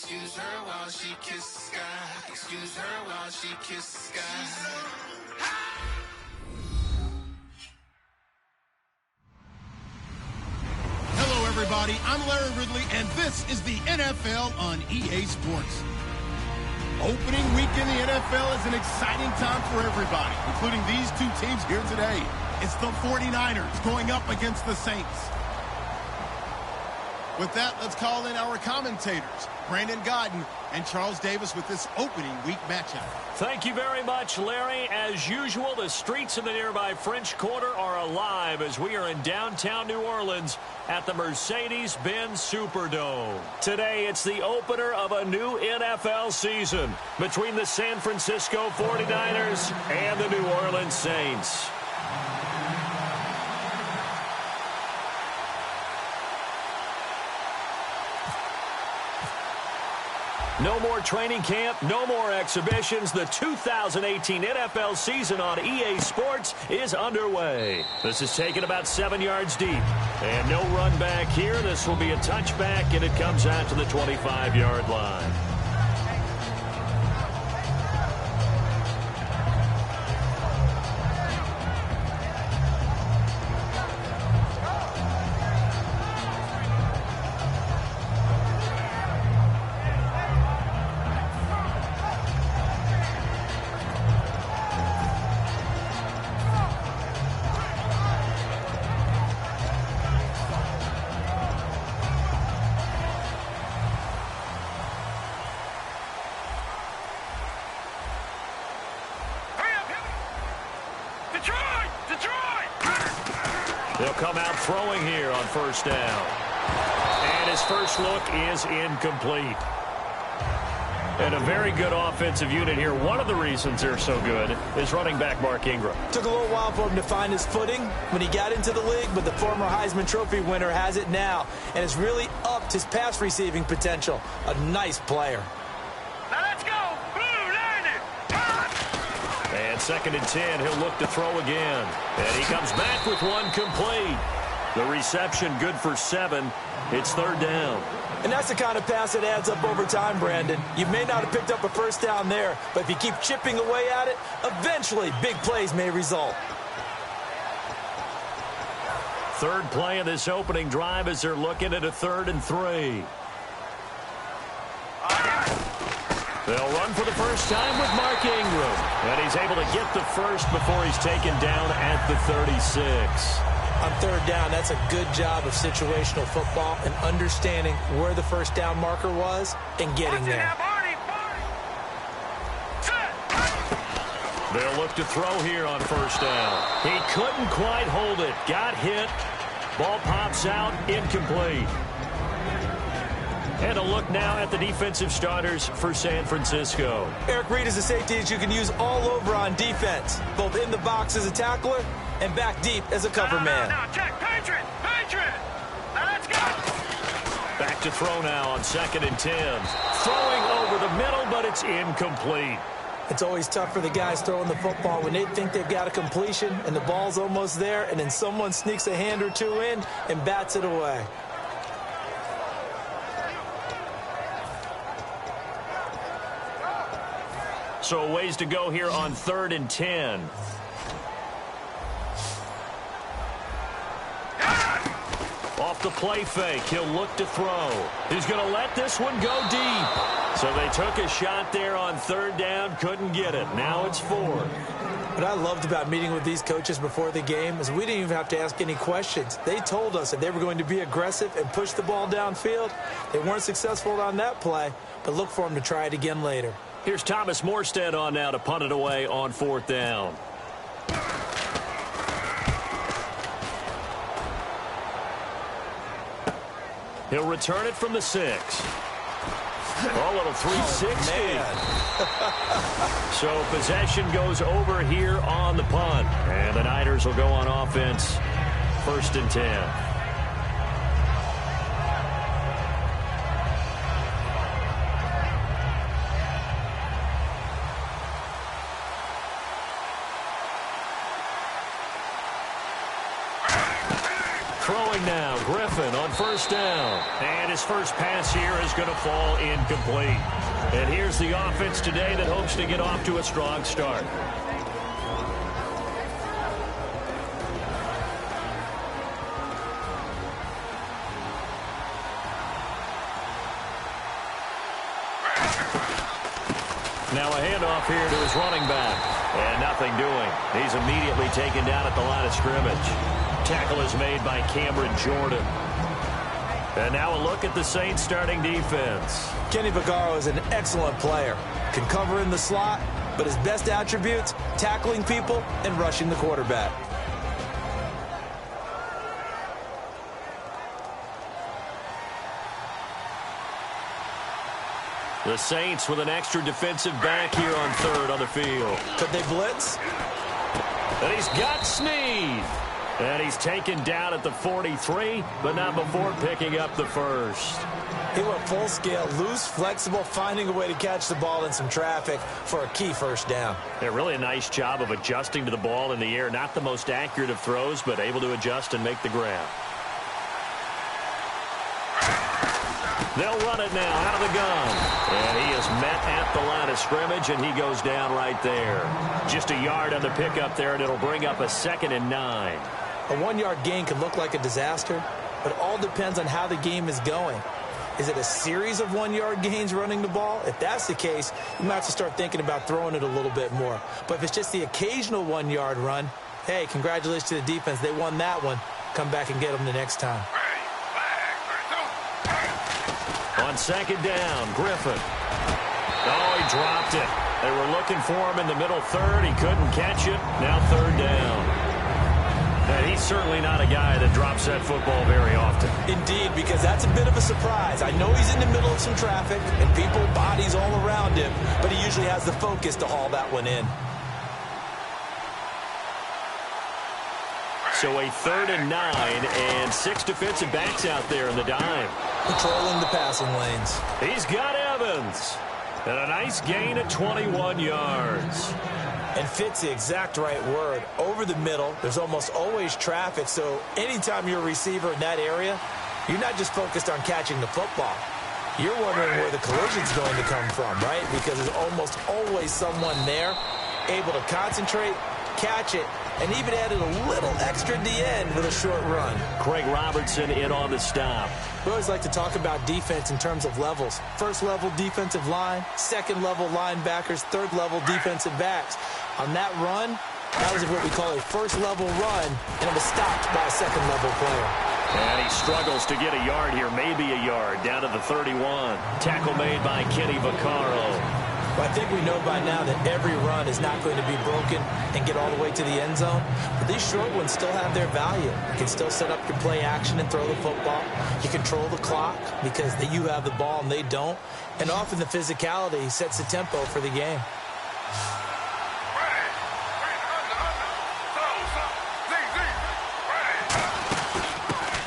Excuse her while she kisses the sky. Excuse her while she kisses the sky. Hello, everybody. I'm Larry Ridley, and this is the NFL on EA Sports. Opening week in the NFL is an exciting time for everybody, including these two teams here today. It's the 49ers going up against the Saints. With that, let's call in our commentators, Brandon Gaudin and Charles Davis, with this opening week matchup. Thank you very much, Larry. As usual, the streets in the nearby French Quarter are alive as we are in downtown New Orleans at the Mercedes-Benz Superdome. Today, it's the opener of a new NFL season between the San Francisco 49ers and the New Orleans Saints. No more training camp, no more exhibitions. The 2018 NFL season on EA Sports is underway. This is taken about 7 yards deep. And no run back here. This will be a touchback, and it comes out to the 25-yard line. They'll come out throwing here on first down. And his first look is incomplete. And a very good offensive unit here. One of the reasons they're so good is running back Mark Ingram. Took a little while for him to find his footing when he got into the league, but the former Heisman Trophy winner has it now and has really upped his pass receiving potential. A nice player. Now let's go. And 2nd and 10, he'll look to throw again. And he comes back with one complete. The reception good for 7. It's 3rd down. And that's the kind of pass that adds up over time, Brandon. You may not have picked up a first down there, but if you keep chipping away at it, eventually big plays may result. Third play of this opening drive as they're looking at a 3rd and 3. They'll run for the first time with Mark Ingram. And he's able to get the first before he's taken down at the 36. On 3rd down, that's a good job of situational football and understanding where the first down marker was and getting there. They'll look to throw here on first down. He couldn't quite hold it. Got hit. Ball pops out. Incomplete. And a look now at the defensive starters for San Francisco. Eric Reid is a safety that you can use all over on defense, both in the box as a tackler and back deep as a cover man. Now, check. Patriot. Now let's go. Back to throw now on 2nd and 10. Throwing over the middle, but it's incomplete. It's always tough for the guys throwing the football when they think they've got a completion and the ball's almost there, and then someone sneaks a hand or two in and bats it away. So a ways to go here on 3rd and 10. Off the play fake, he'll look to throw. He's going to let this one go deep. So they took a shot there on 3rd down, couldn't get it. Now it's 4th. What I loved about meeting with these coaches before the game is we didn't even have to ask any questions. They told us that they were going to be aggressive and push the ball downfield. They weren't successful on that play, but look for them to try it again later. Here's Thomas Morstead on now to punt it away on 4th down. He'll return it from the 6. A little 360. So possession goes over here on the punt. And the Niners will go on offense. 1st and 10. Throwing now, Griffin on first down. And his first pass here is going to fall incomplete. And here's the offense today that hopes to get off to a strong start. Now a handoff here to his running back. And nothing doing. He's immediately taken down at the line of scrimmage. Tackle is made by Cameron Jordan. And now a look at the Saints starting defense. Kenny Vaccaro is an excellent player. Can cover in the slot, but his best attributes, tackling people and rushing the quarterback. The Saints with an extra defensive back here on third on the field. Could they blitz? And he's got Snead. And he's taken down at the 43, but not before picking up the first. He went full scale, loose, flexible, finding a way to catch the ball in some traffic for a key first down. Yeah, really a nice job of adjusting to the ball in the air. Not the most accurate of throws, but able to adjust and make the grab. They'll run it now out of the gun. And he is met at the line of scrimmage, and he goes down right there. Just a yard on the pickup there, and it'll bring up a 2nd and 9. A 1-yard gain could look like a disaster, but it all depends on how the game is going. Is it a series of 1-yard gains running the ball? If that's the case, you might have to start thinking about throwing it a little bit more. But if it's just the occasional 1-yard run, hey, congratulations to the defense. They won that one. Come back and get them the next time. On 2nd down, Griffin. Oh, he dropped it. They were looking for him in the middle third. He couldn't catch it. Now 3rd down. And he's certainly not a guy that drops that football very often. Indeed, because that's a bit of a surprise. I know he's in the middle of some traffic and people, bodies all around him, but he usually has the focus to haul that one in. So a 3rd and 9 and 6 defensive backs out there in the dime. Patrolling the passing lanes. He's got Evans. And a nice gain of 21 yards. And fits the exact right word. Over the middle, there's almost always traffic, so anytime you're a receiver in that area, you're not just focused on catching the football. You're wondering where the collision's going to come from, right? Because there's almost always someone there able to concentrate, catch it, and even added a little extra at the end with a short run. Craig Robertson in on the stop. We always like to talk about defense in terms of levels. First level defensive line, second level linebackers, third level defensive backs. On that run, that was what we call a first level run, and it was stopped by a second level player. And he struggles to get a yard here, maybe a yard, down to the 31. Tackle made by Kenny Vaccaro. Well, I think we know by now that every run is not going to be broken and get all the way to the end zone. But these short ones still have their value. You can still set up your play action and throw the football. You control the clock because you have the ball and they don't. And often the physicality sets the tempo for the game.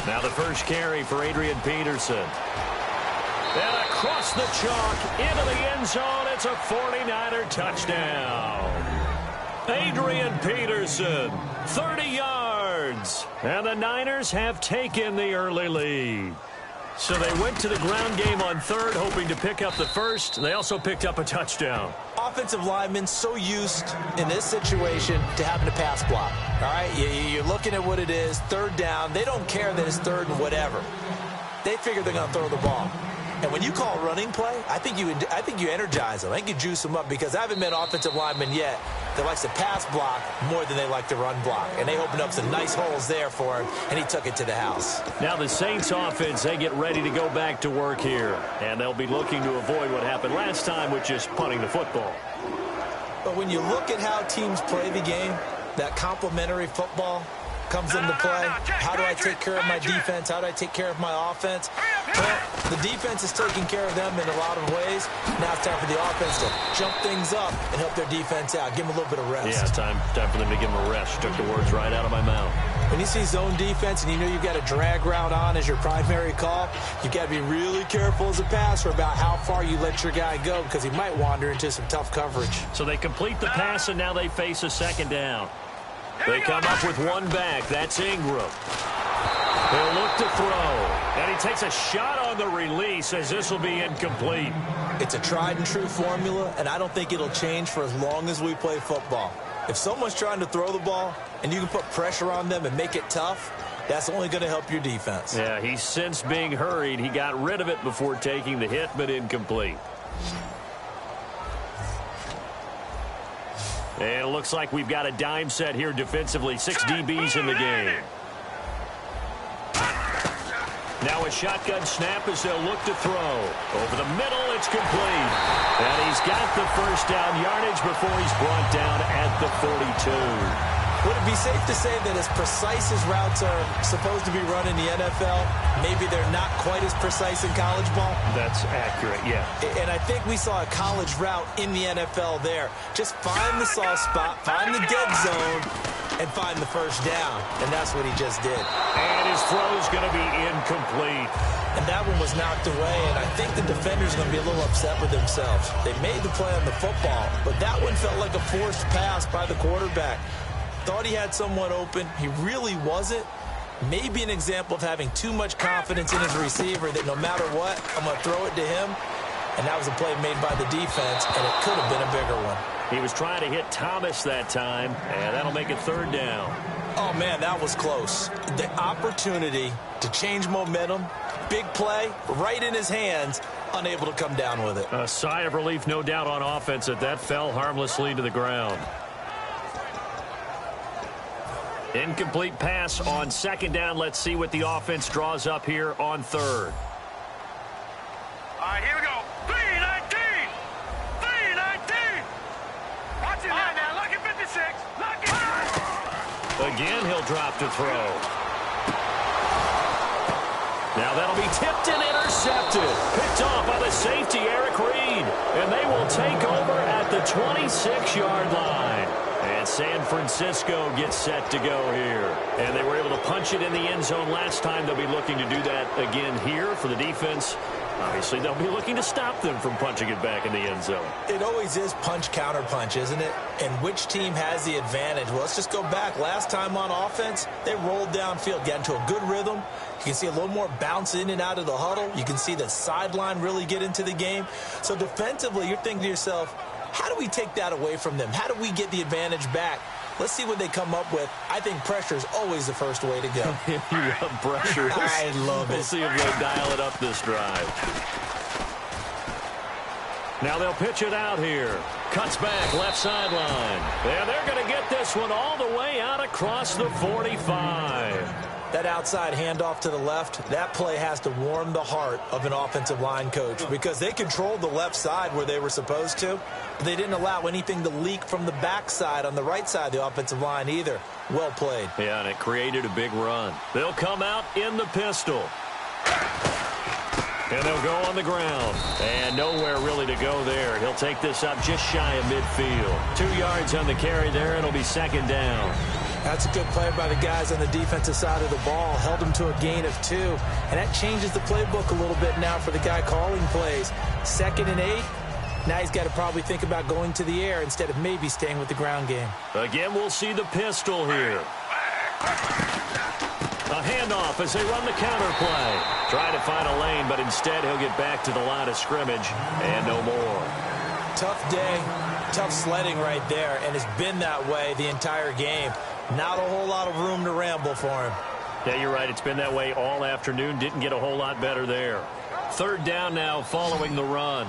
Now the first carry for Adrian Peterson. And across the chalk, into the end zone, it's a 49er touchdown. Adrian Peterson, 30 yards. And the Niners have taken the early lead. So they went to the ground game on third, hoping to pick up the first. They also picked up a touchdown. Offensive linemen so used in this situation to having to pass block. All right, you're looking at what it is, third down. They don't care that it's third and whatever. They figure they're going to throw the ball. And when you call running play, I think you energize them. I think you juice them up because I haven't met offensive linemen yet that likes to pass block more than they like to run block. And they opened up some nice holes there for him, and he took it to the house. Now the Saints offense, they get ready to go back to work here. And they'll be looking to avoid what happened last time, which is punting the football. But when you look at how teams play the game, that complementary football comes into play. How do I take care of my defense? How do I take care of my offense? Well, the defense is taking care of them in a lot of ways. Now it's time for the offense to jump things up and help their defense out. Give them a little bit of rest. Yeah, time for them to give them a rest. Took the words right out of my mouth. When you see zone defense and you know you've got a drag route on as your primary call, you've got to be really careful as a passer about how far you let your guy go because he might wander into some tough coverage. So they complete the pass, and now they face a second down. They come up with one back. That's Ingram. takes a shot on the release as this will be incomplete. It's a tried-and-true formula, and I don't think it'll change for as long as we play football. If someone's trying to throw the ball and you can put pressure on them and make it tough, that's only going to help your defense. Yeah, he's since being hurried. He got rid of it before taking the hit, but incomplete. And it looks like we've got a dime set here defensively. 6 DBs in the game. Now a shotgun snap as they'll look to throw. Over the middle, it's complete. And he's got the first down yardage before he's brought down at the 42. Would it be safe to say that as precise as routes are supposed to be run in the NFL, maybe they're not quite as precise in college ball? That's accurate, yeah. And I think we saw a college route in the NFL there. Just find the soft spot, find the dead zone, and find the first down. And that's what he just did. And his throw's going to be incomplete. And that one was knocked away, and I think the defender's going to be a little upset with themselves. They made the play on the football, but that one felt like a forced pass by the quarterback. Thought he had someone open. He really wasn't. Maybe an example of having too much confidence in his receiver that no matter what, I'm going to throw it to him. And that was a play made by the defense, and it could have been a bigger one. He was trying to hit Thomas that time, and that'll make it 3rd down. Oh, man, that was close. The opportunity to change momentum, big play, right in his hands, unable to come down with it. A sigh of relief, no doubt, on offense that fell harmlessly to the ground. Incomplete pass on 2nd down. Let's see what the offense draws up here on 3rd. All right, here we go. 3-19. 3-19. Watch it now. Look at 56. Look at. Again, he'll drop to throw. Now that'll be tipped and intercepted. Picked off by the safety, Eric Reed. And they will take over at the 26-yard line. And San Francisco gets set to go here. And they were able to punch it in the end zone last time. They'll be looking to do that again here for the defense. Obviously, they'll be looking to stop them from punching it back in the end zone. It always is punch-counter-punch, isn't it? And which team has the advantage? Well, let's just go back. Last time on offense, they rolled downfield, got into a good rhythm. You can see a little more bounce in and out of the huddle. You can see the sideline really get into the game. So defensively, you're thinking to yourself, how do we take that away from them? How do we get the advantage back? Let's see what they come up with. I think pressure is always the first way to go. You love pressure. I love it. We'll see if they dial it up this drive. Now they'll pitch it out here. Cuts back, left sideline. And they're going to get this one all the way out across the 45. That outside handoff to the left, that play has to warm the heart of an offensive line coach because they controlled the left side where they were supposed to. But they didn't allow anything to leak from the backside on the right side of the offensive line either. Well played. Yeah, and it created a big run. They'll come out in the pistol. And they'll go on the ground. And nowhere really to go there. He'll take this up just shy of midfield. 2 yards on the carry there. It'll be 2nd down. That's a good play by the guys on the defensive side of the ball. Held them to a gain of 2. And that changes the playbook a little bit now for the guy calling plays. 2nd and 8. Now he's got to probably think about going to the air instead of maybe staying with the ground game. Again, we'll see the pistol here. A handoff as they run the counter play. Try to find a lane, but instead he'll get back to the line of scrimmage and no more. Tough day, tough sledding right there, and it's been that way the entire game. Not a whole lot of room to ramble for him. Yeah, you're right. It's been that way all afternoon. Didn't get a whole lot better there. 3rd down now following the run.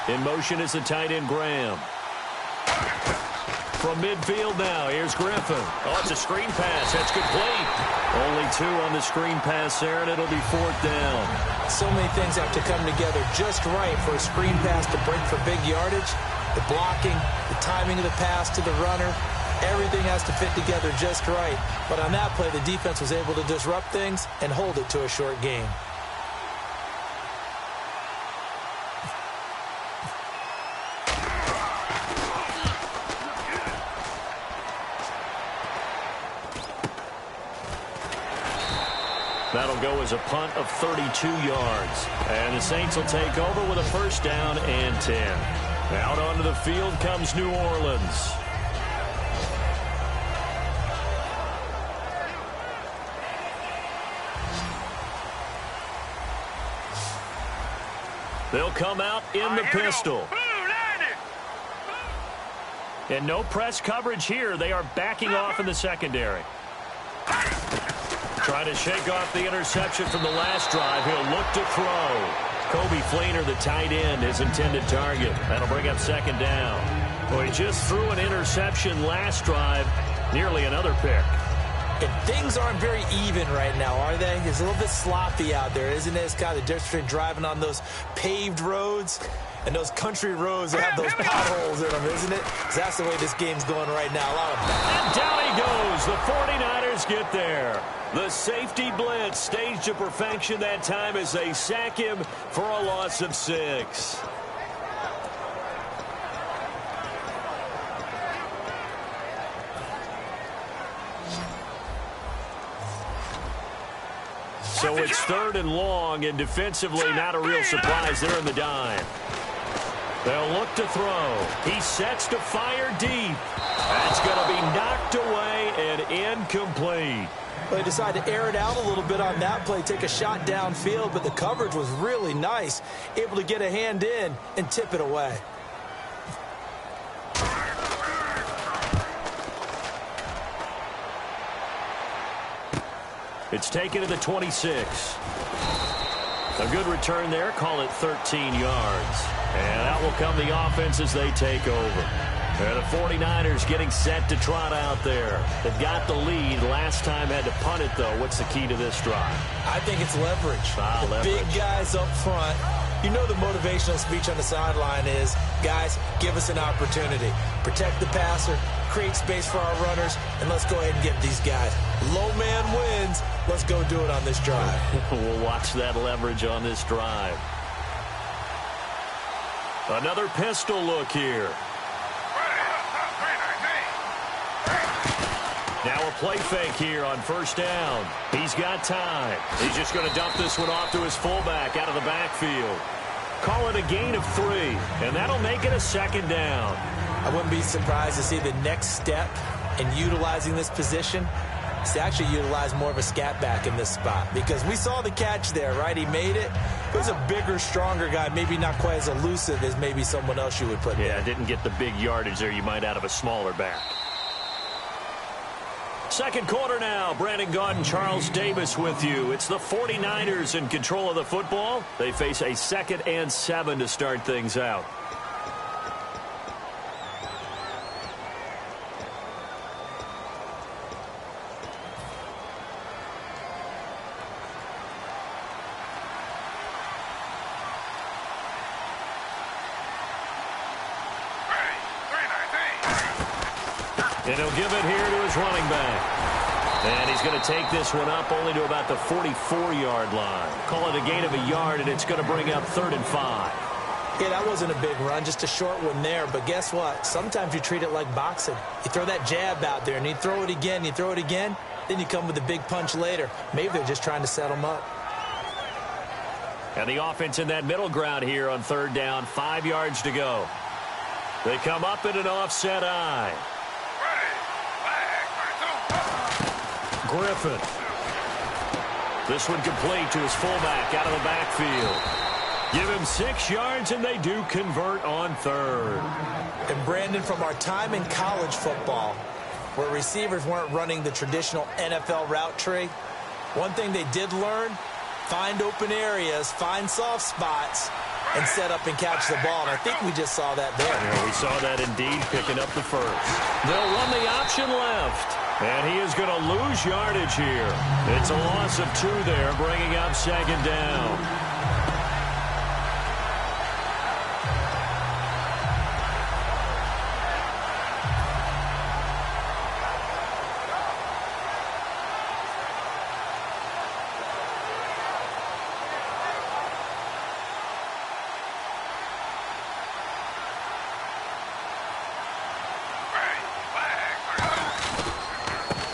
In motion is the tight end, Graham. From midfield now, here's Griffin. Oh, it's a screen pass. That's complete. Only 2 on the screen pass there, and it'll be 4th down. So many things have to come together just right for a screen pass to break for big yardage. The blocking, the timing of the pass to the runner, everything has to fit together just right. But on that play, the defense was able to disrupt things and hold it to a short game. That'll go as a punt of 32 yards. And the Saints will take over with a 1st down and 10. Out onto the field comes New Orleans. They'll come out in the pistol. And no press coverage here. They are backing off in the secondary. Trying to shake off the interception from the last drive. He'll look to throw. Kobe Fleener, the tight end, his intended target. That'll bring up second down. Well, he just threw an interception last drive. Nearly another pick. And things aren't very even right now, are they? It's a little bit sloppy out there, isn't it? It's kind of the difference between driving on those paved roads and those country roads that have those potholes in them, isn't it? 'Cause that's the way this game's going right now. And down he goes. The 49ers get there. The safety blitz staged to perfection that time as they sack him for a loss of 6. So it's 3rd and long, and defensively not a real surprise. They're in the dime. They'll look to throw. He sets to fire deep. That's going to be knocked away and incomplete. Well, they decided to air it out a little bit on that play, take a shot downfield, but the coverage was really nice. Able to get a hand in and tip it away. It's taken to the 26. A good return there. Call it 13 yards. And out will come the offense as they take over. And the 49ers getting set to trot out there. They've got the lead. Last time had to punt it, though. What's the key to this drive? I think it's leverage. The leverage. Big guys up front. You know the motivational speech on the sideline is, guys, give us an opportunity. Protect the passer, create space for our runners, and let's go ahead and get these guys. Low man wins. Let's go do it on this drive. We'll watch that leverage on this drive. Another pistol look here. Now a play fake here on first down. He's got time. He's just going to dump this one off to his fullback out of the backfield. Call it a gain of 3, and that'll make it a second down. I wouldn't be surprised to see the next step in utilizing this position is to actually utilize more of a scat back in this spot, because we saw the catch there, right? He made it. He was a bigger, stronger guy, maybe not quite as elusive as maybe someone else you would put there. Yeah, didn't get the big yardage there you might out of a smaller back. Second quarter now. Brandon Gaudin, Charles Davis with you. It's the 49ers in control of the football. They face a 2nd and 7 to start things out. And he'll give it here to his running back. And he's going to take this one up only to about the 44-yard line. Call it a gain of a yard, and it's going to bring up 3rd and 5. Yeah, that wasn't a big run, just a short one there. But guess what? Sometimes you treat it like boxing. You throw that jab out there, and you throw it again, then you come with a big punch later. Maybe they're just trying to set them up. And the offense in that middle ground here on 3rd down, 5 yards to go. They come up in an offset eye. Griffin. This one complete to his fullback out of the backfield. Give him 6 yards, and they do convert on 3rd. And Brandon, from our time in college football, where receivers weren't running the traditional NFL route tree, one thing they did learn, find open areas, find soft spots, and set up and catch the ball. And I think we just saw that there. Yeah, we saw that indeed, picking up the first. They'll run the option left. And he is going to lose yardage here. It's a loss of 2 there, bringing up 2nd down.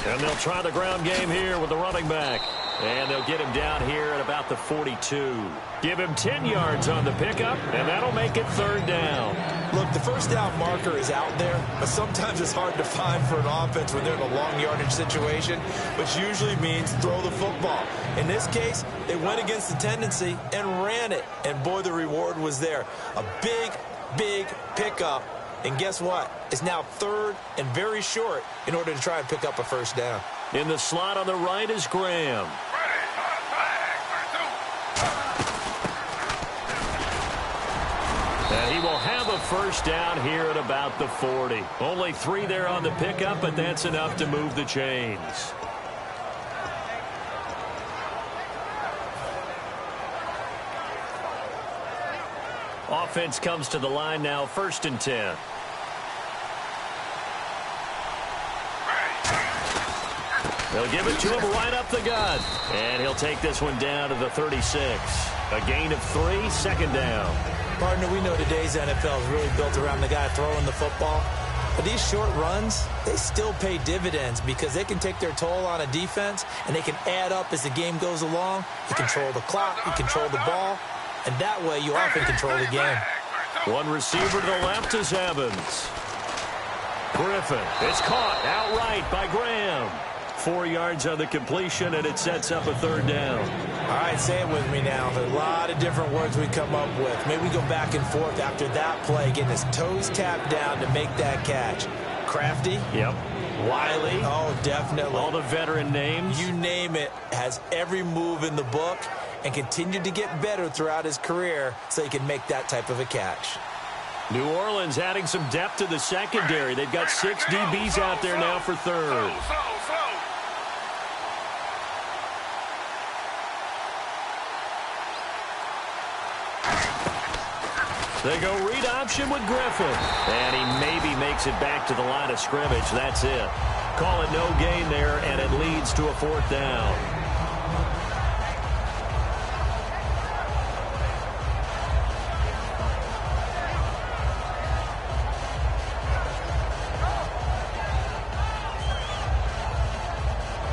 And they'll try the ground game here with the running back. And they'll get him down here at about the 42. Give him 10 yards on the pickup, and that'll make it 3rd down. Look, the first down marker is out there, but sometimes it's hard to find for an offense when they're in a long yardage situation, which usually means throw the football. In this case, they went against the tendency and ran it, and boy, the reward was there. A big, big pickup, and guess what? It's now 3rd and very short in order to try and pick up a 1st down. In the slot on the right is Graham. And he will have a 1st down here at about the 40. Only 3 there on the pickup, but that's enough to move the chains. Offense comes to the line now, 1st and 10. They'll give it to him right up the gut. And he'll take this one down to the 36. A gain of 3, 2nd down. Partner, we know today's NFL is really built around the guy throwing the football. But these short runs, they still pay dividends because they can take their toll on a defense, and they can add up as the game goes along. You control the clock, you control the ball, and that way you often control the game. One receiver to the left is Evans. Griffin is caught outright by Graham. 4 yards on the completion, and it sets up a 3rd down. All right, say it with me now. There's a lot of different words we come up with. Maybe we go back and forth after that play, getting his toes tapped down to make that catch. Crafty? Yep. Wiley? Oh, definitely. All the veteran names? You name it. Has every move in the book and continued to get better throughout his career so he can make that type of a catch. New Orleans adding some depth to the secondary. They've got 6 DBs out there now for 3rd. They go read option with Griffin. And he maybe makes it back to the line of scrimmage. That's it. Call it no gain there, and it leads to a 4th down.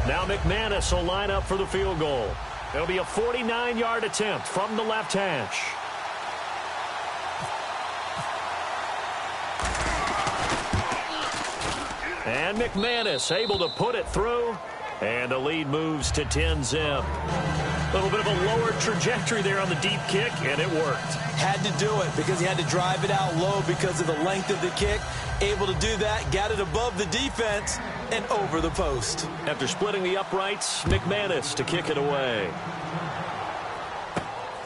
Now McManus will line up for the field goal. It'll be a 49-yard attempt from the left hash. And McManus able to put it through. And the lead moves to 10-zip. A little bit of a lower trajectory there on the deep kick, and it worked. Had to do it because he had to drive it out low because of the length of the kick. Able to do that, got it above the defense, and over the post. After splitting the uprights, McManus to kick it away.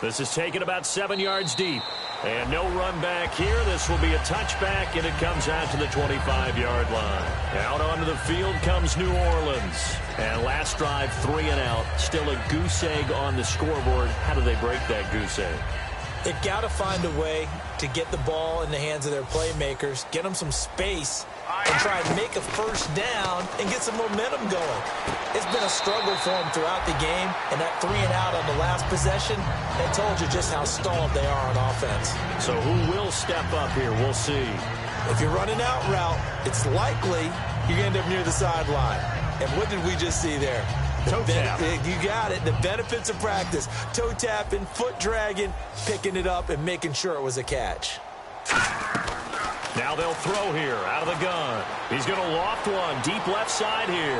This is taken about 7 yards deep. And no run back here. This will be a touchback, and it comes out to the 25-yard line. Out onto the field comes New Orleans. And last drive, 3 and out. Still a goose egg on the scoreboard. How do they break that goose egg? They've got to find a way to get the ball in the hands of their playmakers, get them some space, and try and make a 1st down and get some momentum going. It's been a struggle for them throughout the game, and that 3 and out on the last possession, that told you just how stalled they are on offense. So who will step up here? We'll see. If you're running out route, it's likely you're going to end up near the sideline. And what did we just see there? Toe tap. You got it. The benefits of practice. Toe tapping, foot dragging, picking it up, and making sure it was a catch. Now they'll throw here out of the gun. He's going to loft one deep left side here.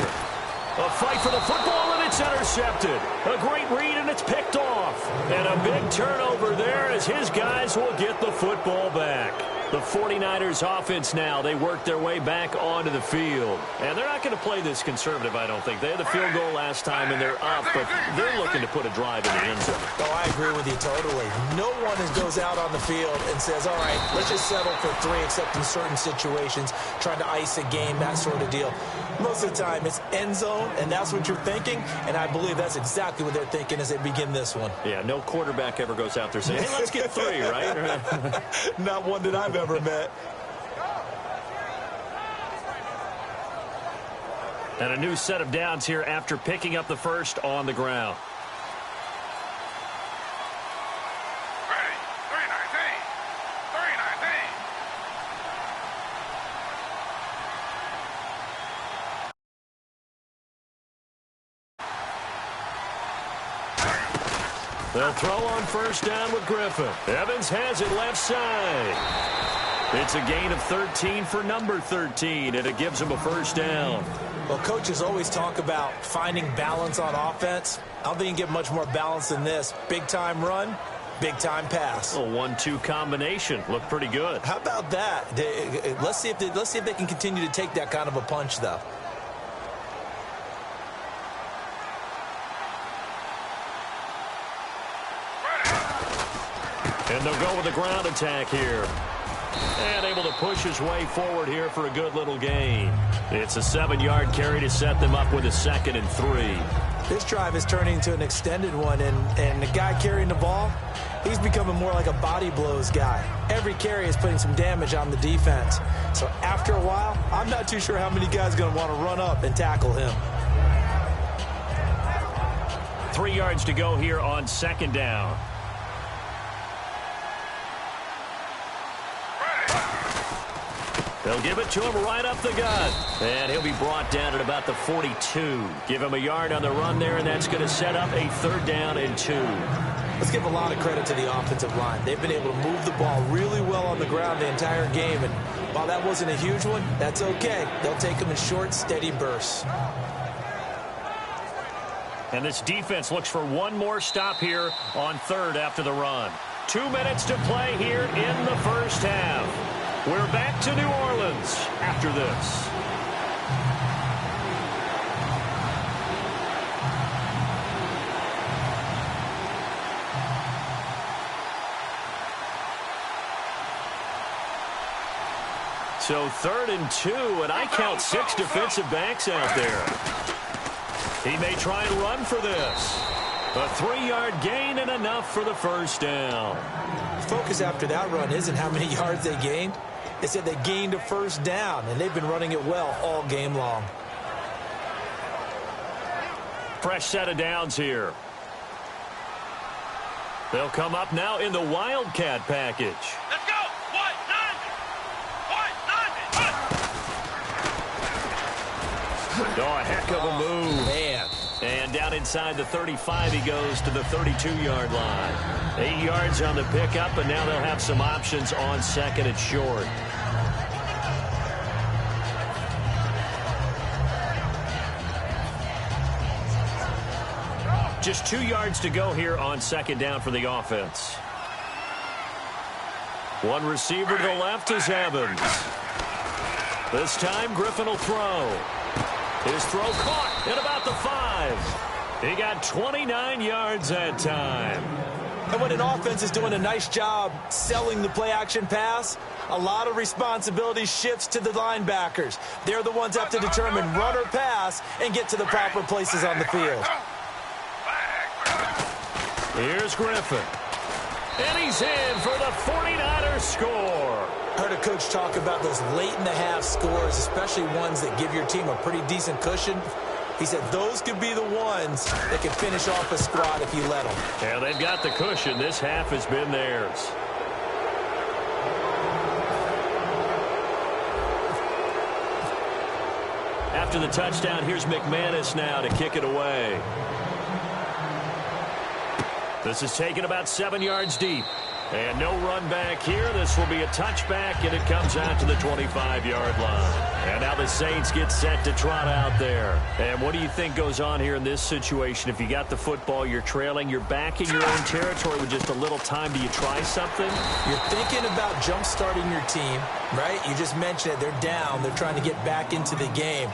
A fight for the football, and it's intercepted. A great read, and it's picked off. And a big turnover there as his guys will get the football back. The 49ers offense now, they work their way back onto the field. And they're not going to play this conservative, I don't think. They had the field goal last time, and they're up, but they're looking to put a drive in the end zone. Oh, I agree with you totally. No one goes out on the field and says, all right, let's just settle for 3, except in certain situations, trying to ice a game, that sort of deal. Most of the time, it's end zone, and that's what you're thinking, and I believe that's exactly what they're thinking as they begin this one. Yeah, no quarterback ever goes out there saying, hey, let's get 3, right? Not one that I've ever met. And a new set of downs here after picking up the first on the ground. Ready, 319, 319. They'll throw on first down with Griffin. Evans has it left side. It's a gain of 13 for number 13, and it gives him a first down. Well, coaches always talk about finding balance on offense. I don't think you can get much more balance than this. Big-time run, big-time pass. A 1-2 combination. Looked pretty good. How about that? Let's see if they can continue to take that kind of a punch, though. And they'll go with the ground attack here. And able to push his way forward here for a good little gain. It's a 7-yard carry to set them up with a 2nd and 3. This drive is turning into an extended one, and the guy carrying the ball, he's becoming more like a body blows guy. Every carry is putting some damage on the defense. So after a while, I'm not too sure how many guys are going to want to run up and tackle him. 3 yards to go here on 2nd down. They'll give it to him right up the gut. And he'll be brought down at about the 42. Give him a yard on the run there, and that's going to set up a 3rd down and 2. Let's give a lot of credit to the offensive line. They've been able to move the ball really well on the ground the entire game. And while that wasn't a huge one, that's okay. They'll take them in short, steady bursts. And this defense looks for one more stop here on 3rd after the run. 2 minutes to play here in the first half. We're back to New Orleans after this. So 3rd and 2, and I count 6 defensive backs out there. He may try and run for this. A 3-yard gain and enough for the first down. The focus after that run isn't how many yards they gained. They said they gained a first down, and they've been running it well all game long. Fresh set of downs here. They'll come up now in the Wildcat package. Let's go. What? Oh, a heck of a move. Man. And down inside the 35, he goes to the 32-yard line. 8 yards on the pickup, and now they'll have some options on 2nd and short. Just 2 yards to go here on 2nd down for the offense. One receiver to the left is Evans. This time, Griffin will throw. His throw caught at about the 5. He got 29 yards that time. And when an offense is doing a nice job selling the play-action pass, a lot of responsibility shifts to the linebackers. They're the ones that have to determine run or pass and get to the proper places on the field. Here's Griffin. And he's in for the 49ers score. I heard a coach talk about those late-in-the-half scores, especially ones that give your team a pretty decent cushion. He said those could be the ones that can finish off a squad if you let them. Yeah, they've got the cushion. This half has been theirs. After the touchdown, here's McManus now to kick it away. This is taken about 7 yards deep. And no run back here. This will be a touchback, and it comes out to the 25-yard line. And now the Saints get set to trot out there. And what do you think goes on here in this situation? If you got the football, you're trailing, you're back in your own territory with just a little time. Do you try something? You're thinking about jump-starting your team, right? You just mentioned it. They're down. They're trying to get back into the game.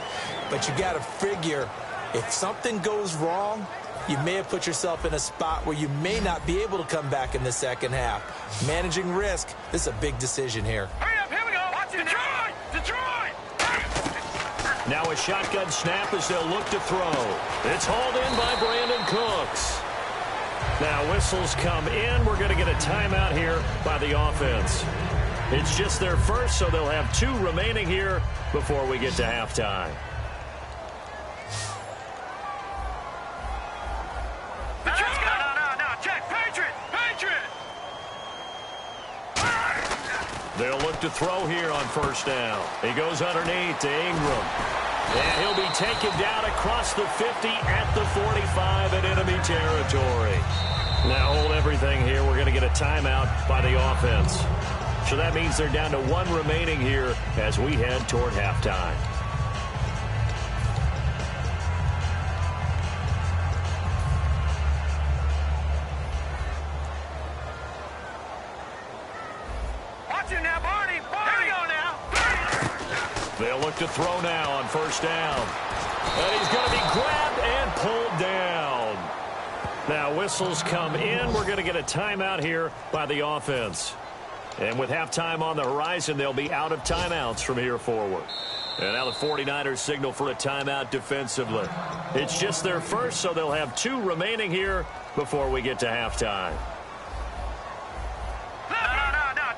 But you got to figure if something goes wrong, you may have put yourself in a spot where you may not be able to come back in the second half. Managing risk, this is a big decision here. Hurry up, here we go. Watch it. Detroit! Now a shotgun snap as they'll look to throw. It's hauled in by Brandon Cooks. Now whistles come in. We're going to get a timeout here by the offense. It's just their first, so they'll have 2 remaining here before we get to halftime. They'll look to throw here on first down. He goes underneath to Ingram. And he'll be taken down across the 50 at the 45 in enemy territory. Now hold everything here. We're going to get a timeout by the offense. So that means they're down to one remaining here as we head toward halftime. Watch it now, Barney. Here we go now. They'll look to throw now on first down. And he's going to be grabbed and pulled down. Now whistles come in. We're going to get a timeout here by the offense. And with halftime on the horizon, they'll be out of timeouts from here forward. And now the 49ers signal for a timeout defensively. It's just their first, so they'll have two remaining here before we get to halftime. No.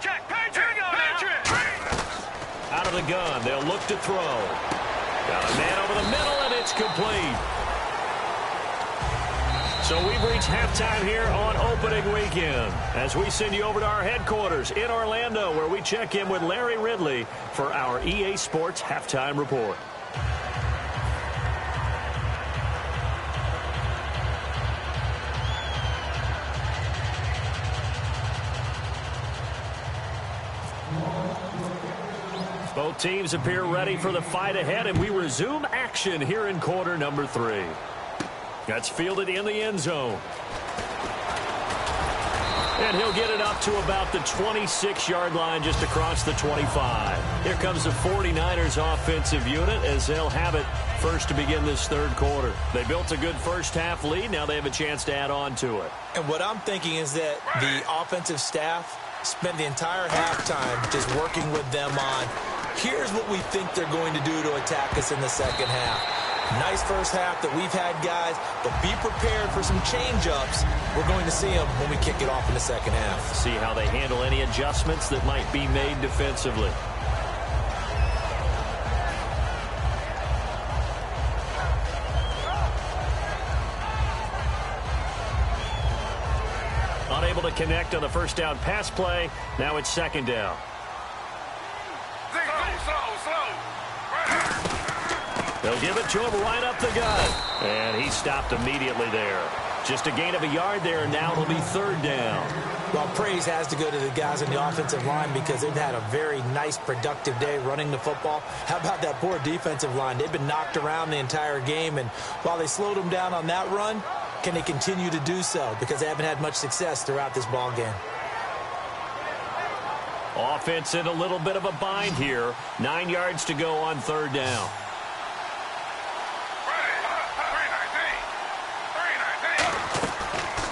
Check. Patriot. Out of the gun, they'll look to throw. Got a man over the middle, and it's complete. So we've reached halftime here on opening weekend as we send you over to our headquarters in Orlando, where we check in with Larry Ridley for our EA Sports Halftime Report. Both teams appear ready for the fight ahead, and we resume action here in quarter number 3. That's fielded in the end zone. And he'll get it up to about the 26-yard line, just across the 25. Here comes the 49ers offensive unit as they'll have it first to begin this third quarter. They built a good first-half lead. Now they have a chance to add on to it. And what I'm thinking is that the offensive staff spent the entire halftime just working with them on, here's what we think they're going to do to attack us in the second half. Nice first half that we've had, guys, but be prepared for some change-ups. We're going to see them when we kick it off in the second half. See how they handle any adjustments that might be made defensively. Unable to connect on the first down pass play. Now it's second down. They'll give it to him right up the gut. And he stopped immediately there. Just a gain of a yard there, and now it'll be third down. Well, praise has to go to the guys on the offensive line because they've had a very nice, productive day running the football. How about that poor defensive line? They've been knocked around the entire game, and while they slowed them down on that run, can they continue to do so? Because they haven't had much success throughout this ball game. Offense in a little bit of a bind here. 9 yards to go on third down.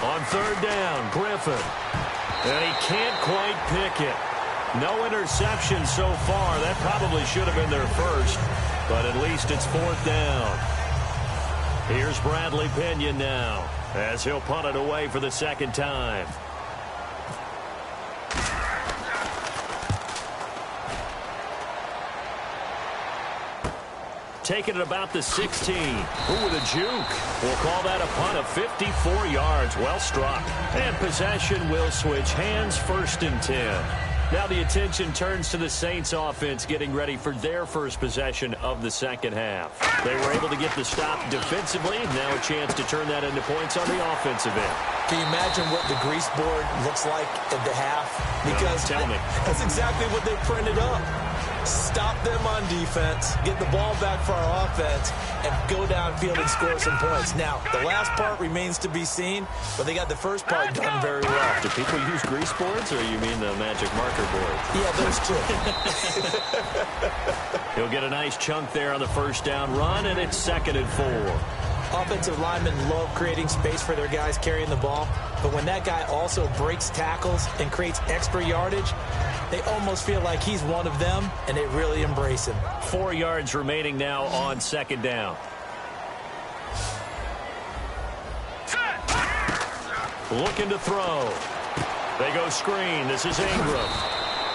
On third down, Griffin. And he can't quite pick it. No interception so far. That probably should have been their first. But at least it's fourth down. Here's Bradley Pinion now as he'll punt it away for the second time. Taking it about the 16. Ooh, with a juke. We'll call that a punt of 54 yards. Well struck. And possession will switch hands, first and 10. Now the attention turns to the Saints offense getting ready for their first possession of the second half. They were able to get the stop defensively. Now a chance to turn that into points on the offensive end. Can you imagine what the grease board looks like at the half? Because tell me. That's exactly what they printed up. Stop them on defense, get the ball back for our offense, and go downfield and score some points. Now, the last part remains to be seen, but they got the first part done very well. Do people use grease boards, or you mean the magic marker board? Yeah, those two. He'll get a nice chunk there on the first down run, and it's 2nd and 4. Offensive linemen love creating space for their guys carrying the ball, but when that guy also breaks tackles and creates extra yardage, they almost feel like he's one of them, and they really embrace him. 4 yards remaining now on second down. Looking to throw. They go screen. This is Ingram.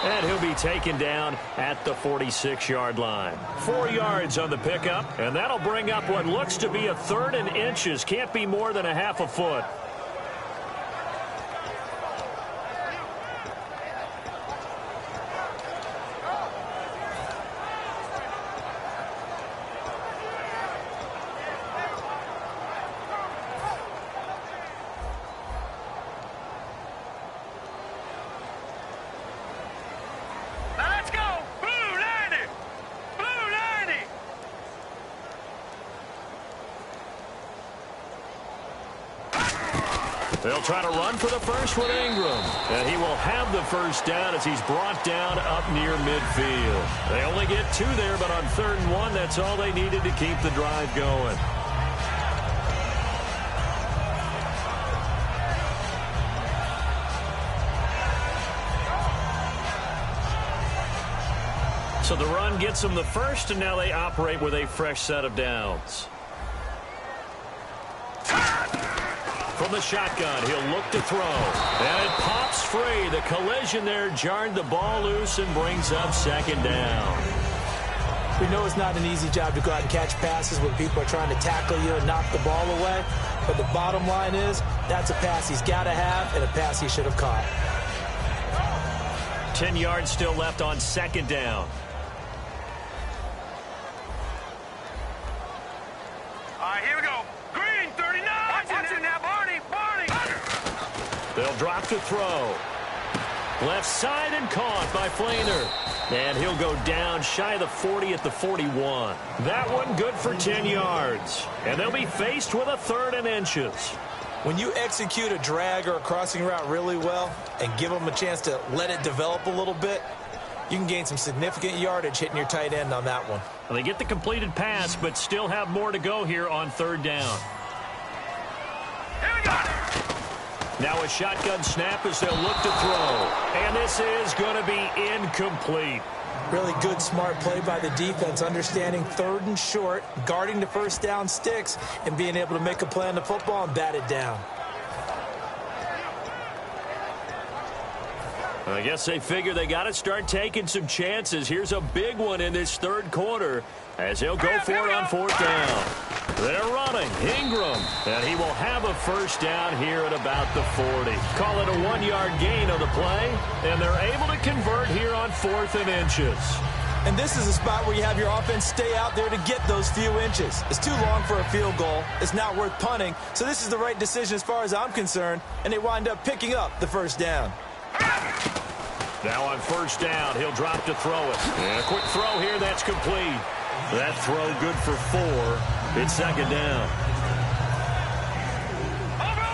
And he'll be taken down at the 46-yard line. 4 yards on the pickup, and that'll bring up what looks to be a 3rd and inches. Can't be more than a half a foot. They'll try to run for the first with Ingram. And he will have the first down as he's brought down up near midfield. They only get 2 there, but on 3rd and 1, that's all they needed to keep the drive going. So the run gets them the first, and now they operate with a fresh set of downs. From the shotgun, he'll look to throw. And it pops free. The collision there jarred the ball loose and brings up 2nd down. We know it's not an easy job to go out and catch passes when people are trying to tackle you and knock the ball away. But the bottom line is, that's a pass he's got to have and a pass he should have caught. 10 yards still left on 2nd down. All right, here we go. Green, 39. Watch it now, Barney. They'll drop to throw. Left side and caught by Fleener. And he'll go down shy of the 40 at the 41. That one good for 10 yards. And they'll be faced with a 3rd and inches. When you execute a drag or a crossing route really well and give them a chance to let it develop a little bit, you can gain some significant yardage hitting your tight end on that one. Well, they get the completed pass, but still have more to go here on 3rd down. Here we go. Now a shotgun snap as they'll look to throw. And this is going to be incomplete. Really good, smart play by the defense, understanding 3rd and short, guarding the first down sticks, and being able to make a play on the football and bat it down. I guess they figure they got to start taking some chances. Here's a big one in this 3rd quarter as they'll go for it on 4th down. They're running. Ingram. And he will have a first down here at about the 40. Call it a 1-yard gain on the play. And they're able to convert here on 4th and inches. And this is a spot where you have your offense stay out there to get those few inches. It's too long for a field goal. It's not worth punting. So this is the right decision as far as I'm concerned. And they wind up picking up the first down. Now on 1st down, he'll drop to throw it. And a quick throw here, that's complete. That throw good for 4. It's 2nd down. Over.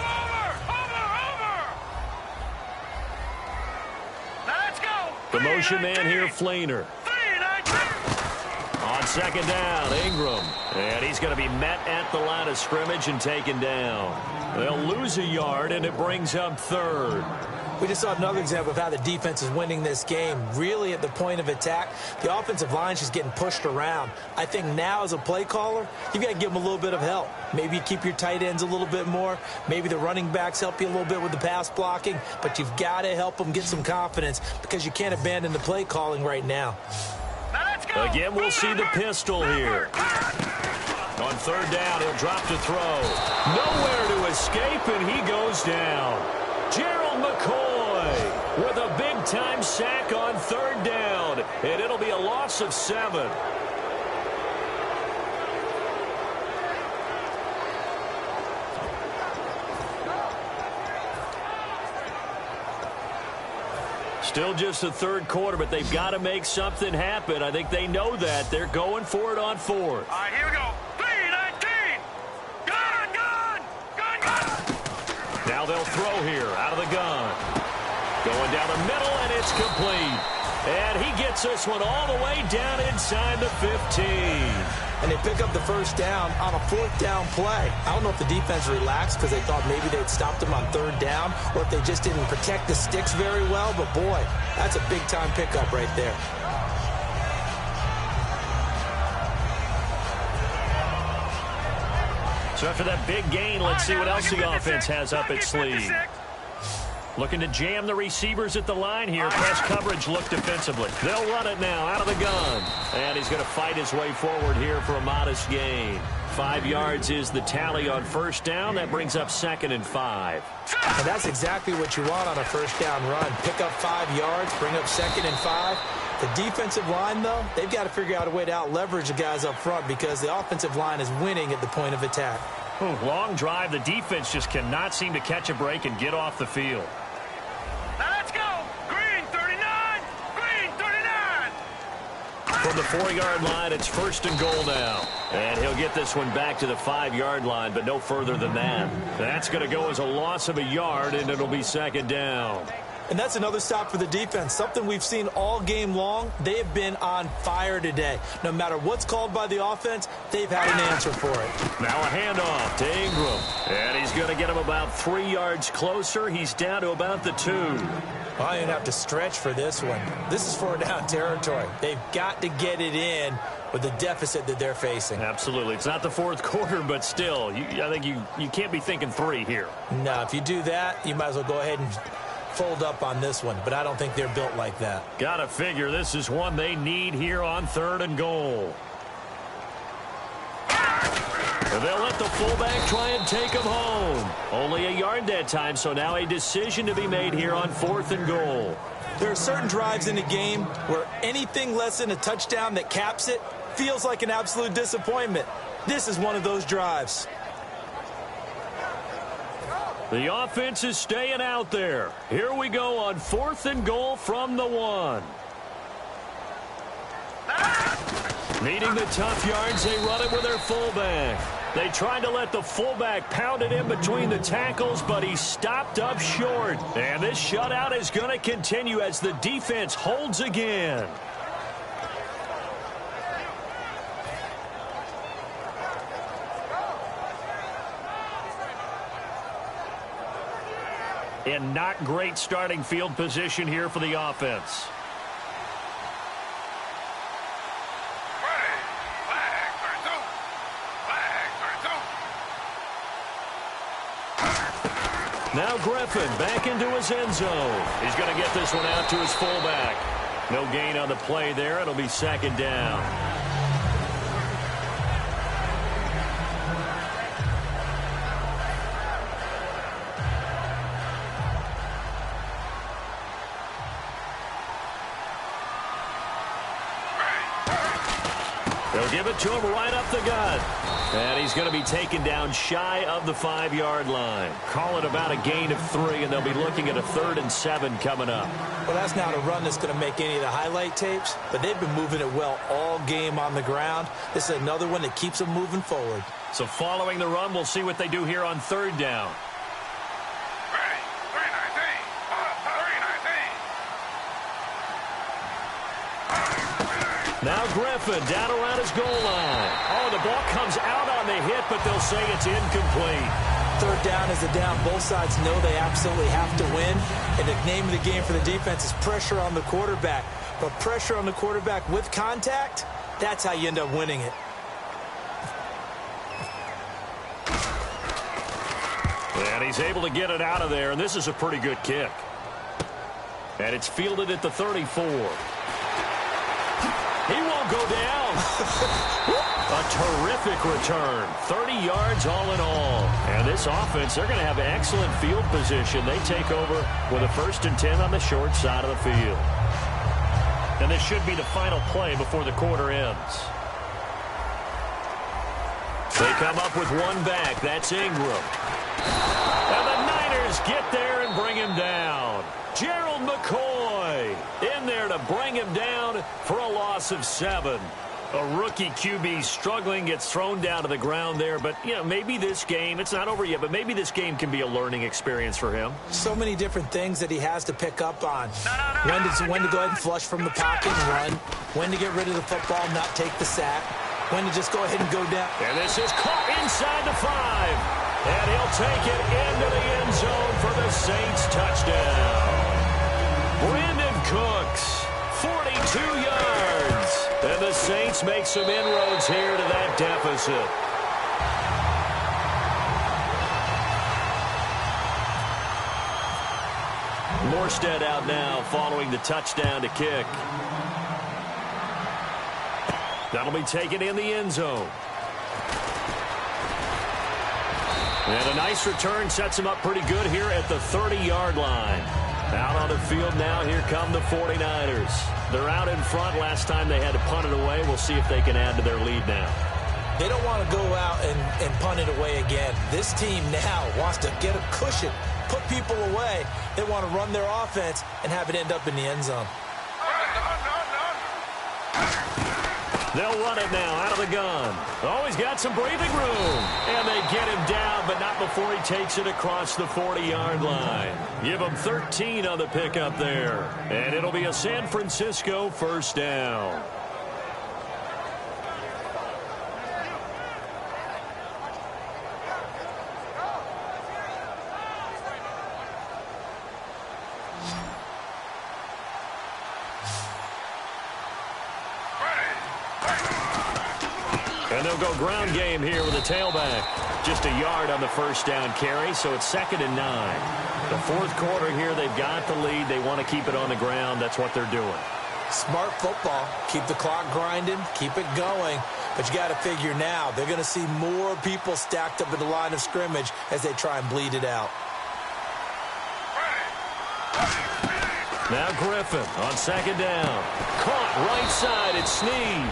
Now let's go. The motion man here, Fleener. 3-19. On 2nd down, Ingram. And he's going to be met at the line of scrimmage and taken down. They'll lose a yard, and it brings up 3rd. We just saw another example of how the defense is winning this game. Really at the point of attack, the offensive line is just getting pushed around. I think now as a play caller, you've got to give them a little bit of help. Maybe you keep your tight ends a little bit more. Maybe the running backs help you a little bit with the pass blocking. But you've got to help them get some confidence because you can't abandon the play calling right now. Now let's go. Again, we'll see the pistol here. On 3rd down, he'll drop to throw. Nowhere to escape, and he goes down. Gerald McCoy with a big-time sack on 3rd down, and it'll be a loss of 7. Still just the 3rd quarter, but they've got to make something happen. I think they know that. They're going for it on 4th. All right, here we go. 3-19. Gun. Now they'll throw here out of the gun. Going down the middle, and it's complete. And he gets this one all the way down inside the 15. And they pick up the first down on a 4th down play. I don't know if the defense relaxed because they thought maybe they'd stopped them on 3rd down or if they just didn't protect the sticks very well. But, boy, that's a big-time pickup right there. So after that big gain, let's see what else the offense has up its sleeve. Looking to jam the receivers at the line here. Press coverage look defensively. They'll run it now out of the gun. And he's going to fight his way forward here for a modest gain. 5 yards is the tally on 1st down. That brings up 2nd and 5. And that's exactly what you want on a 1st down run. Pick up 5 yards, bring up 2nd and 5. The defensive line, though, they've got to figure out a way to out-leverage the guys up front because the offensive line is winning at the point of attack. Long drive. The defense just cannot seem to catch a break and get off the field. Now let's go. Green, 39. Green, 39. from the 4-yard line. It's 1st and goal now. And he'll get this one back to the 5-yard line, but no further than that. That's going to go as a loss of a yard, and it'll be 2nd down. And that's another stop for the defense, something we've seen all game long. They have been on fire today. No matter what's called by the offense, they've had an answer for it. Now a handoff to Ingram. And he's going to get him about 3 yards closer. He's down to about the 2. Well, I didn't have to stretch for this one. This is 4-down territory. They've got to get it in with the deficit that they're facing. Absolutely. It's not the 4th quarter, but still, I think you can't be thinking 3 here. No, if you do that, you might as well go ahead and fold up on this one, but I don't think they're built like that. Gotta figure this is one they need here on 3rd and goal. They'll let the fullback try and take him home. Only a yard that time, so now a decision to be made here on 4th and goal. There are certain drives in the game where anything less than a touchdown that caps it feels like an absolute disappointment. This is one of those drives. The offense is staying out there. Here we go on 4th and goal from the 1. Needing the tough yards, they run it with their fullback. They tried to let the fullback pound it in between the tackles, but he stopped up short. And this shutout is going to continue as the defense holds again. And not great starting field position here for the offense. Now Griffin back into his end zone. He's going to get this one out to his fullback. No gain on the play there. It'll be 2nd down. They'll give it to him right up the gut. And he's going to be taken down shy of the 5-yard line. Call it about a gain of 3, and they'll be looking at a 3rd and 7 coming up. Well, that's not a run that's going to make any of the highlight tapes, but they've been moving it well all game on the ground. This is another one that keeps them moving forward. So following the run, we'll see what they do here on 3rd down. Now Griffin down around his goal line. Oh, the ball comes out on the hit, but they'll say it's incomplete. 3rd down is a down. Both sides know they absolutely have to win. And the name of the game for the defense is pressure on the quarterback. But pressure on the quarterback with contact, that's how you end up winning it. And he's able to get it out of there, and this is a pretty good kick. And it's fielded at the 34. He won't go down. A terrific return. 30 yards all in all. And this offense, they're going to have excellent field position. They take over with a 1st and 10 on the short side of the field. And this should be the final play before the quarter ends. They come up with one back. That's Ingram. And the Niners get there and bring him down. Gerald McCoy in there to bring him down for a loss of 7. A rookie QB struggling, gets thrown down to the ground there. But, you know, maybe this game, it's not over yet, but maybe this game can be a learning experience for him. So many different things that he has to pick up on. When to go ahead and flush from the pocket and run. When to get rid of the football, not take the sack. When to just go ahead and go down. And this is caught inside the 5. And he'll take it into the end zone for the Saints touchdown. Brandon Cooks, 42 yards. And the Saints make some inroads here to that deficit. Morstead out now following the touchdown to kick. That'll be taken in the end zone. And a nice return sets him up pretty good here at the 30-yard line. Out on the field now, here come the 49ers. They're out in front. Last time they had to punt it away. We'll see if they can add to their lead now. They don't want to go out and punt it away again. This team now wants to get a cushion, put people away. They want to run their offense and have it end up in the end zone. They'll run it now out of the gun. Oh, he's got some breathing room. And they get him down, but not before he takes it across the 40-yard line. Give him 13 on the pickup there. And it'll be a San Francisco first down. And they'll go ground game here with a tailback. Just a yard on the first down carry, so it's 2nd and 9. The fourth quarter here, they've got the lead. They want to keep it on the ground. That's what they're doing. Smart football. Keep the clock grinding. Keep it going. But you got to figure now, they're going to see more people stacked up at the line of scrimmage as they try and bleed it out. Now Griffin on 2nd down. Caught right side. It's Snead.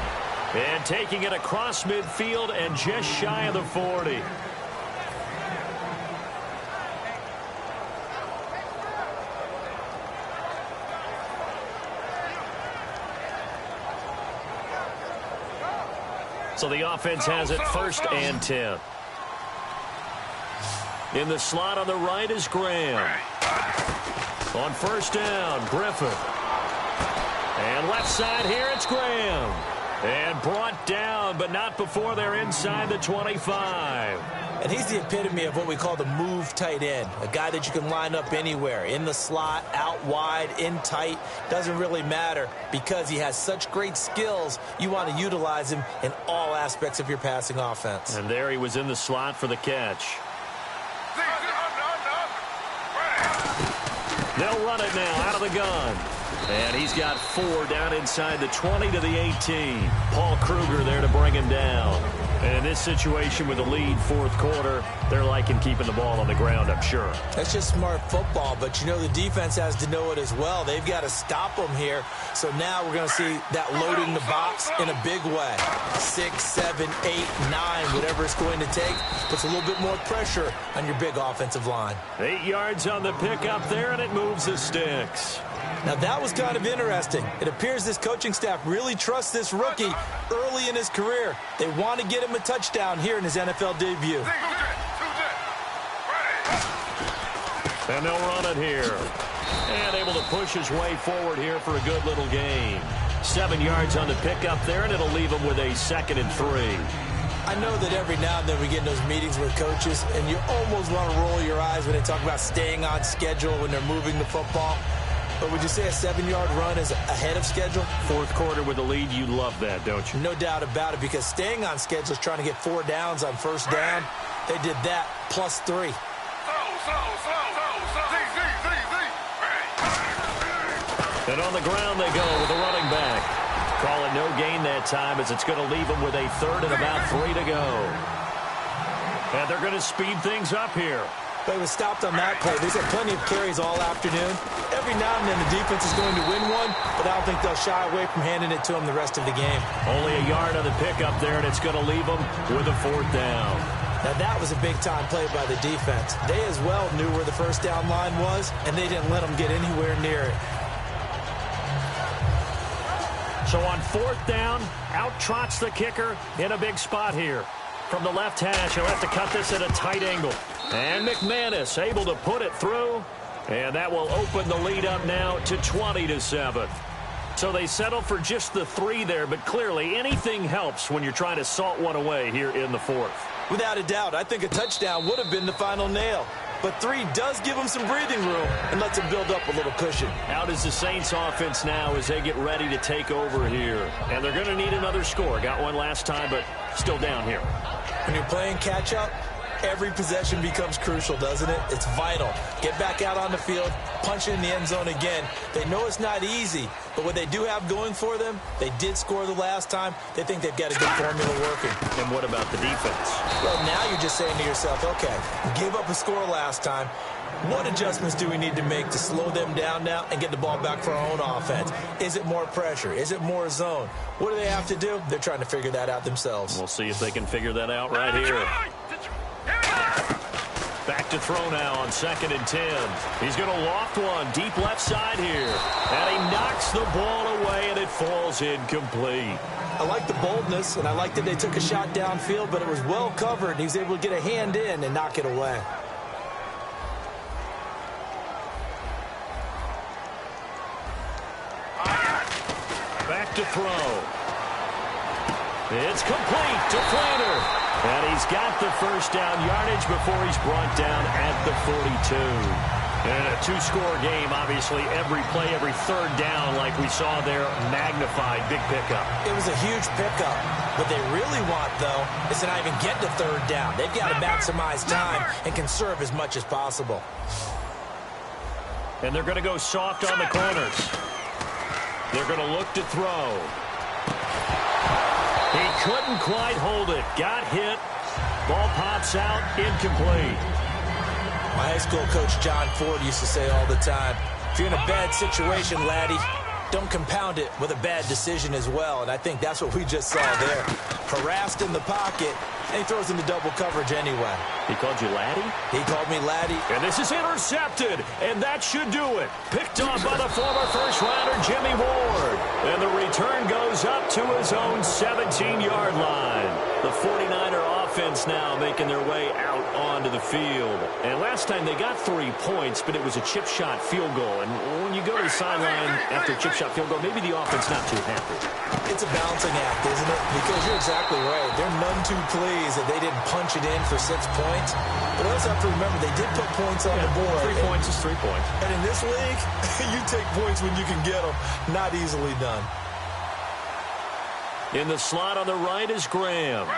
And taking it across midfield and just shy of the 40. So the offense has it 1st and 10. In the slot on the right is Graham. On 1st down, Griffin. And left side here, it's Graham. And brought down, but not before they're inside the 25. And he's the epitome of what we call the move tight end. A guy that you can line up anywhere. In the slot, out wide, in tight. Doesn't really matter because he has such great skills. You want to utilize him in all aspects of your passing offense. And there he was in the slot for the catch. They'll run it now out of the gun. And he's got 4 down inside the 20 to the 18. Paul Kruger there to bring him down. And in this situation with the lead fourth quarter, they're liking keeping the ball on the ground, I'm sure. That's just smart football, but you know the defense has to know it as well. They've got to stop them here. So now we're going to see that loading the box in a big way. 6, 7, 8, 9, whatever it's going to take, puts a little bit more pressure on your big offensive line. 8 yards on the pickup there, and it moves the sticks. Now, that was kind of interesting. It appears this coaching staff really trusts this rookie early in his career. They want to get him a touchdown here in his NFL debut. And they'll run it here. And able to push his way forward here for a good little gain. 7 yards on the pickup there, and it'll leave him with a 2nd and 3. I know that every now and then we get in those meetings with coaches, and you almost want to roll your eyes when they talk about staying on schedule when they're moving the football. But would you say a 7-yard run is ahead of schedule? Fourth quarter with the lead, you love that, don't you? No doubt about it, because staying on schedule is trying to get 4 downs on first down. They did that plus 3. And on the ground they go with the running back. Call it no gain that time as it's going to leave them with a 3rd and about 3 to go. And they're going to speed things up here. But he was stopped on that play. There's had plenty of carries all afternoon. Every now and then the defense is going to win one, but I don't think they'll shy away from handing it to him the rest of the game. Only a yard on the pickup there, and it's going to leave them with a 4th down. Now that was a big-time play by the defense. They as well knew where the first down line was, and they didn't let them get anywhere near it. So on 4th down, out trots the kicker in a big spot here. From the left hash, he'll have to cut this at a tight angle. And McManus able to put it through. And that will open the lead up now to 20-7. So they settle for just the 3 there, but clearly anything helps when you're trying to salt one away here in the 4th. Without a doubt, I think a touchdown would have been the final nail. But 3 does give them some breathing room and lets them build up a little cushion. Out is the Saints offense now as they get ready to take over here. And they're going to need another score. Got one last time, but still down here. When you're playing catch-up, every possession becomes crucial, doesn't it? It's vital. Get back out on the field, punch it in the end zone again. They know it's not easy, but what they do have going for them, they did score the last time. They think they've got a good formula working. And what about the defense? Well, now you're just saying to yourself, okay, give up a score last time. What adjustments do we need to make to slow them down now and get the ball back for our own offense? Is it more pressure? Is it more zone? What do they have to do? They're trying to figure that out themselves. We'll see if they can figure that out right here. Back to throw now on 2nd and 10. He's going to loft one deep left side here. And he knocks the ball away, and it falls incomplete. I like the boldness, and I like that they took a shot downfield, but it was well covered. He was able to get a hand in and knock it away. Back to throw. It's complete to Flander. And he's got the first down yardage before he's brought down at the 42. And a two-score game, obviously, every play, every third down, like we saw there, magnified. Big pickup. It was a huge pickup. What they really want, though, is to not even get to third down. They've got to maximize time and conserve as much as possible. And they're going to go soft on the corners. They're going to look to throw. He couldn't quite hold it. Got hit. Ball pops out. Incomplete. My high school coach, John Ford, used to say all the time, if you're in a bad situation, laddie, don't compound it with a bad decision as well. And I think that's what we just saw there. Harassed in the pocket, and he throws into double coverage anyway. He called you laddie? He called me laddie. And this is intercepted, and that should do it. Picked off by the former first-rounder, Jimmy Ward. And the return goes up to his own 17-yard line. The 49er offense now making their way out onto the field. And last time they got 3 points, but it was a chip shot field goal. And when you go to the sideline after a chip shot field goal, maybe the offense not too happy. It's a balancing act, isn't it? Because you're exactly right. They're none too pleased that they didn't punch it in for 6 points. But we also have to remember they did put points on the board. 3 points is 3 points. And in this league, you take points when you can get them. Not easily done. In the slot on the right is Graham. Ready.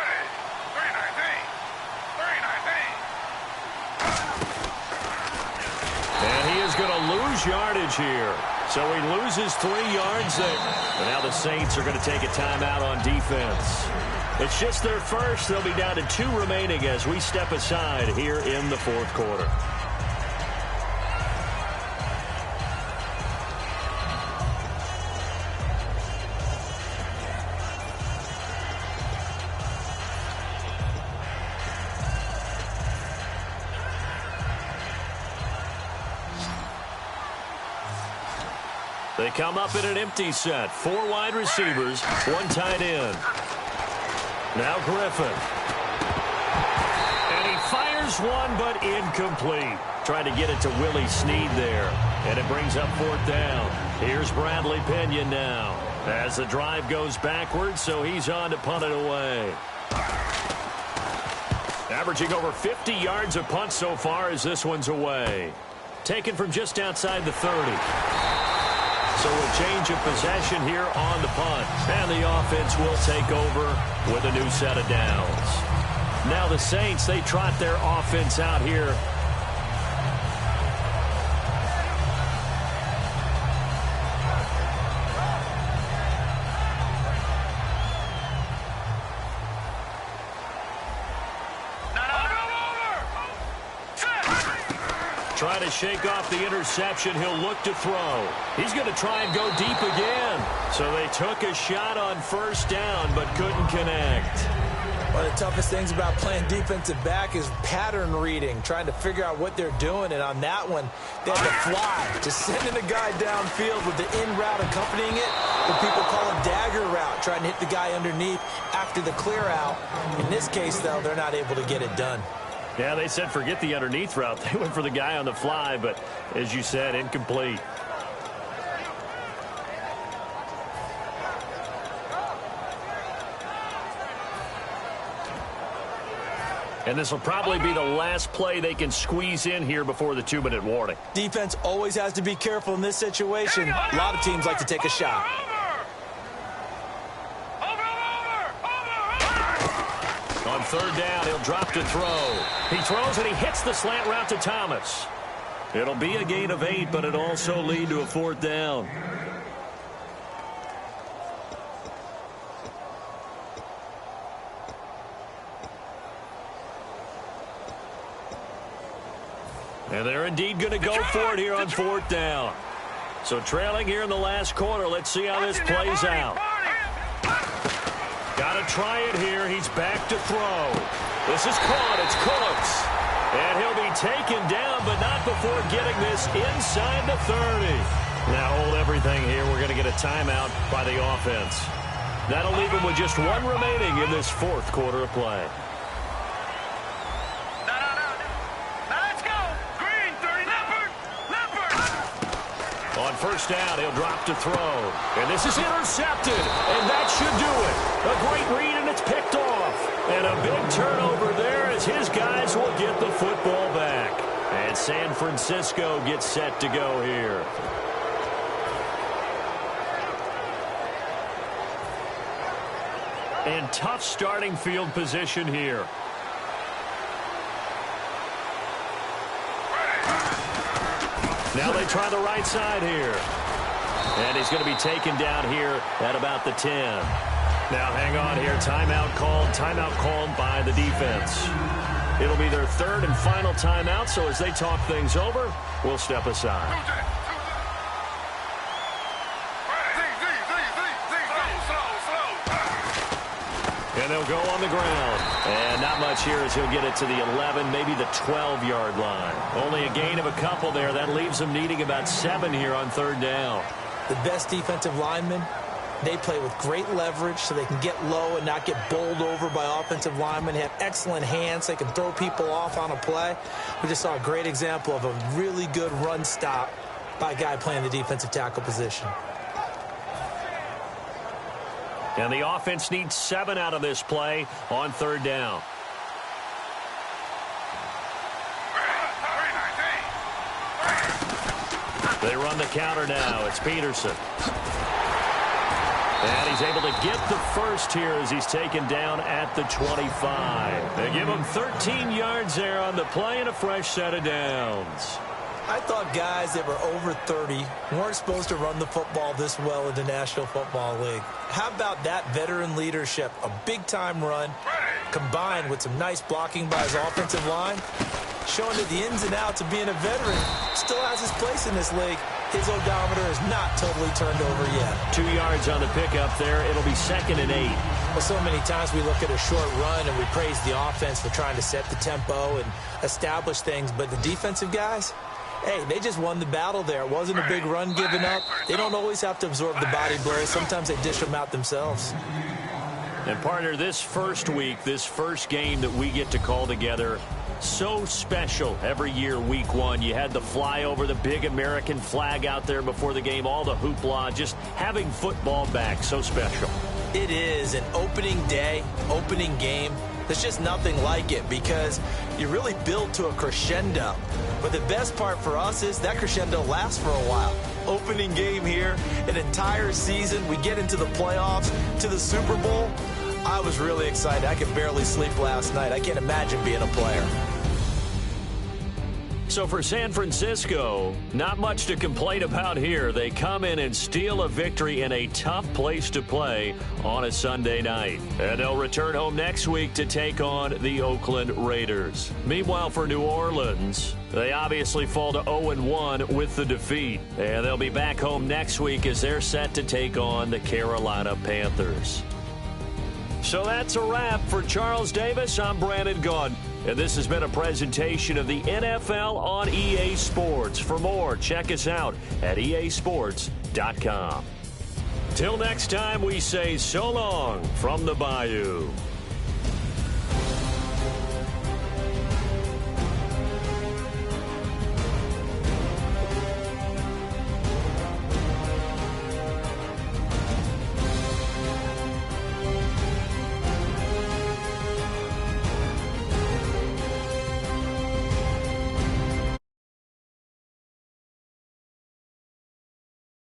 3-19. And he is going to lose yardage here. So he loses 3 yards there. And now the Saints are going to take a timeout on defense. It's just their first. They'll be down to 2 remaining as we step aside here in the 4th quarter. They come up in an empty set. 4 wide receivers, 1 tight end. Now Griffin. And he fires one, but incomplete. Trying to get it to Willie Snead there. And it brings up 4th down. Here's Bradley Pinion now. As the drive goes backwards, so he's on to punt it away. Averaging over 50 yards a punt so far as this one's away. Taken from just outside the 30. So a change of possession here on the punt. And the offense will take over with a new set of downs. Now the Saints, they trot their offense out here. Trying to shake off the interception. He'll look to throw. He's going to try and go deep again. So they took a shot on 1st down, but couldn't connect. One of the toughest things about playing defensive back is pattern reading, trying to figure out what they're doing. And on that one, they had to fly, just sending a guy downfield with the in route accompanying it. What people call a dagger route, trying to hit the guy underneath after the clear out. In this case, though, they're not able to get it done. Yeah, they said forget the underneath route. They went for the guy on the fly, but as you said, incomplete. And this will probably be the last play they can squeeze in here before the 2-minute warning. Defense always has to be careful in this situation. A lot of teams like to take a shot. On 3rd down, he'll drop to throw. He throws and he hits the slant route to Thomas. It'll be a gain of 8, but it'll also lead to a 4th down. And they're indeed going to go for it here on 4th down. So trailing here in the last quarter. Let's see how this plays out. Got to try it here. He's back to throw. This is caught. It's Cooks. And he'll be taken down, but not before getting this inside the 30. Now hold everything here. We're going to get a timeout by the offense. That'll leave him with just one remaining in this fourth quarter of play. On first down, he'll drop to throw. And this is intercepted. And that should do it. A great read, and it's picked off. And a big turnover there as his guys will get the football back. And San Francisco gets set to go here. And tough starting field position here. Now they try the right side here. And he's going to be taken down here at about the 10. Now hang on here. Timeout called by the defense. It'll be their third and final timeout, so as they talk things over, we'll step aside. And they'll go on the ground. And not much here as he'll get it to the 11, maybe the 12-yard line. Only a gain of a couple there. That leaves them needing about 7 here on third down. The best defensive linemen, they play with great leverage so they can get low and not get bowled over by offensive linemen. They have excellent hands. They can throw people off on a play. We just saw a great example of a really good run stop by a guy playing the defensive tackle position. And the offense needs 7 out of this play on third down. They run the counter now. It's Peterson. And he's able to get the first here as he's taken down at the 25. They give him 13 yards there on the play and a fresh set of downs. I thought guys that were over 30 weren't supposed to run the football this well in the National Football League. How about that veteran leadership? A big-time run combined with some nice blocking by his offensive line, showing that the ins and outs of being a veteran still has his place in this league. His odometer is not totally turned over yet. 2 yards on the pickup there. It'll be 2nd and 8. Well, so many times we look at a short run and we praise the offense for trying to set the tempo and establish things, but the defensive guys, hey, they just won the battle there. It wasn't a big run given up. They don't always have to absorb the body blows. Sometimes they dish them out themselves. And, partner, this first week, this first game that we get to call together, so special every year, week 1. You had the flyover, the big American flag out there before the game, all the hoopla, just having football back, so special. It is an opening day, opening game. There's just nothing like it because you really build to a crescendo. But the best part for us is that crescendo lasts for a while. Opening game here, an entire season. We get into the playoffs, to the Super Bowl. I was really excited. I could barely sleep last night. I can't imagine being a player. So for San Francisco, not much to complain about here. They come in and steal a victory in a tough place to play on a Sunday night. And they'll return home next week to take on the Oakland Raiders. Meanwhile, for New Orleans, they obviously fall to 0-1 with the defeat. And they'll be back home next week as they're set to take on the Carolina Panthers. So that's a wrap. For Charles Davis, I'm Brandon Gaudin. And this has been a presentation of the NFL on EA Sports. For more, check us out at easports.com. Till next time, we say so long from the Bayou.